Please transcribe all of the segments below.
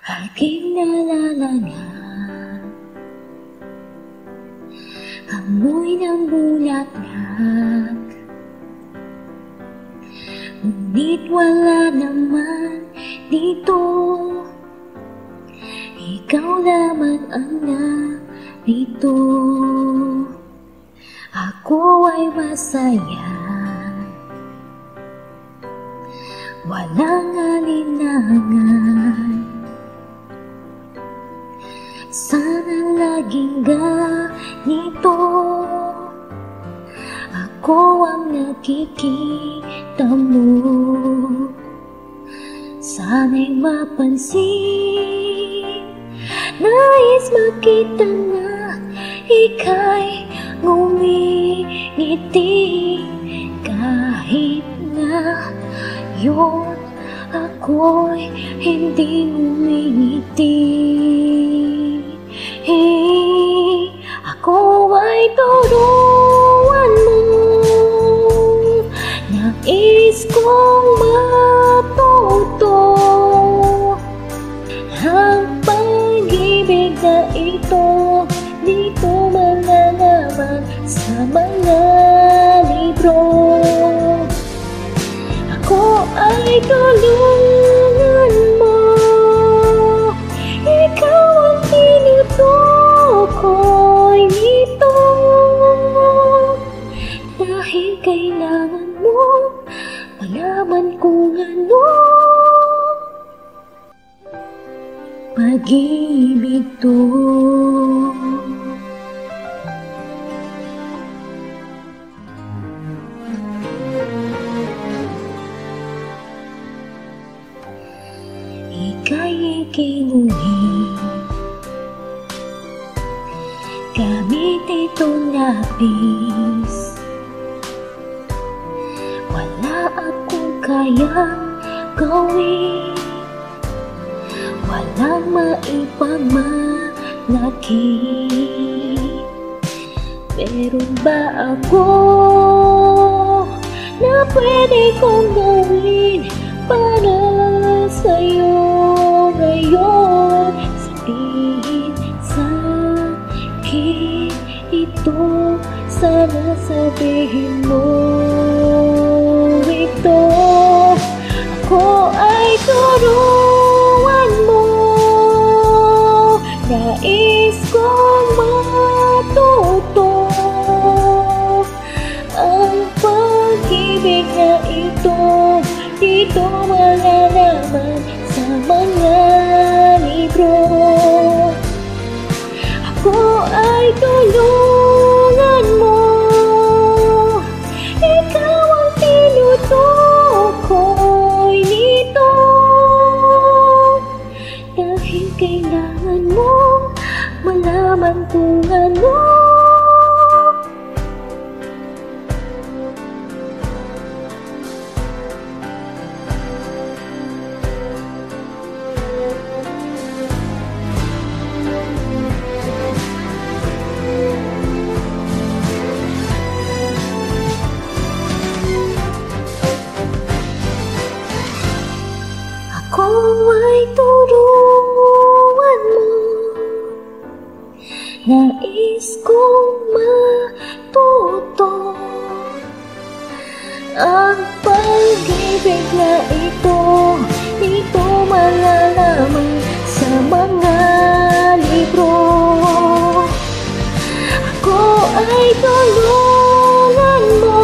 Aking naalala na amoy ng bulaklak, ngunit wala naman dito. Ikaw lamang ang narito. Ako ay masaya, walang alinlangan. Sana laging ganito. Ako ang nakikita mo. Sana'y mapansin, nais makita na ika'y ngumingiti. Kahit na yun ako'y hindi ngumingiti. Ako ay turuan mo, nais kong matuto. Ang pag-ibig na ito, dito malalaman sa mga libro. Ako ay tulungan mo, ikaw ang tinutukoy nito. Dahil kailangan mo malaman kung ano pag-ibig to. Ika'y ikinuhi gamit itong lapis. Wala akong kayang gawin, walang maipagmalaki. Meron ba ako na pwede kong gawin para sa'yo ngayon? Sabihin sa'kin ito, sana sabihin mo ito. Ako ay turuan mo, nais kong matuto. Ang pag-ibig na ito, dito malalaman sa mga libro. Ako ay tulungan mo, ikaw ang tinutukoy nito. Dahil kailangan mo malaman kung ano ako ay turuan mo, nais kong matuto. Ang pag-ibig na ito, dito malalaman sa mga libro. Ako ay tulungan mo,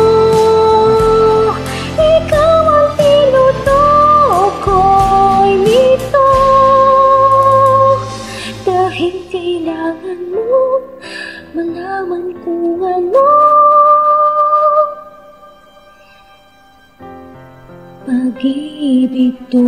ikaw ang tinutukoy nito. Dahil kailangan mo malaman kung ano pag-ibig to.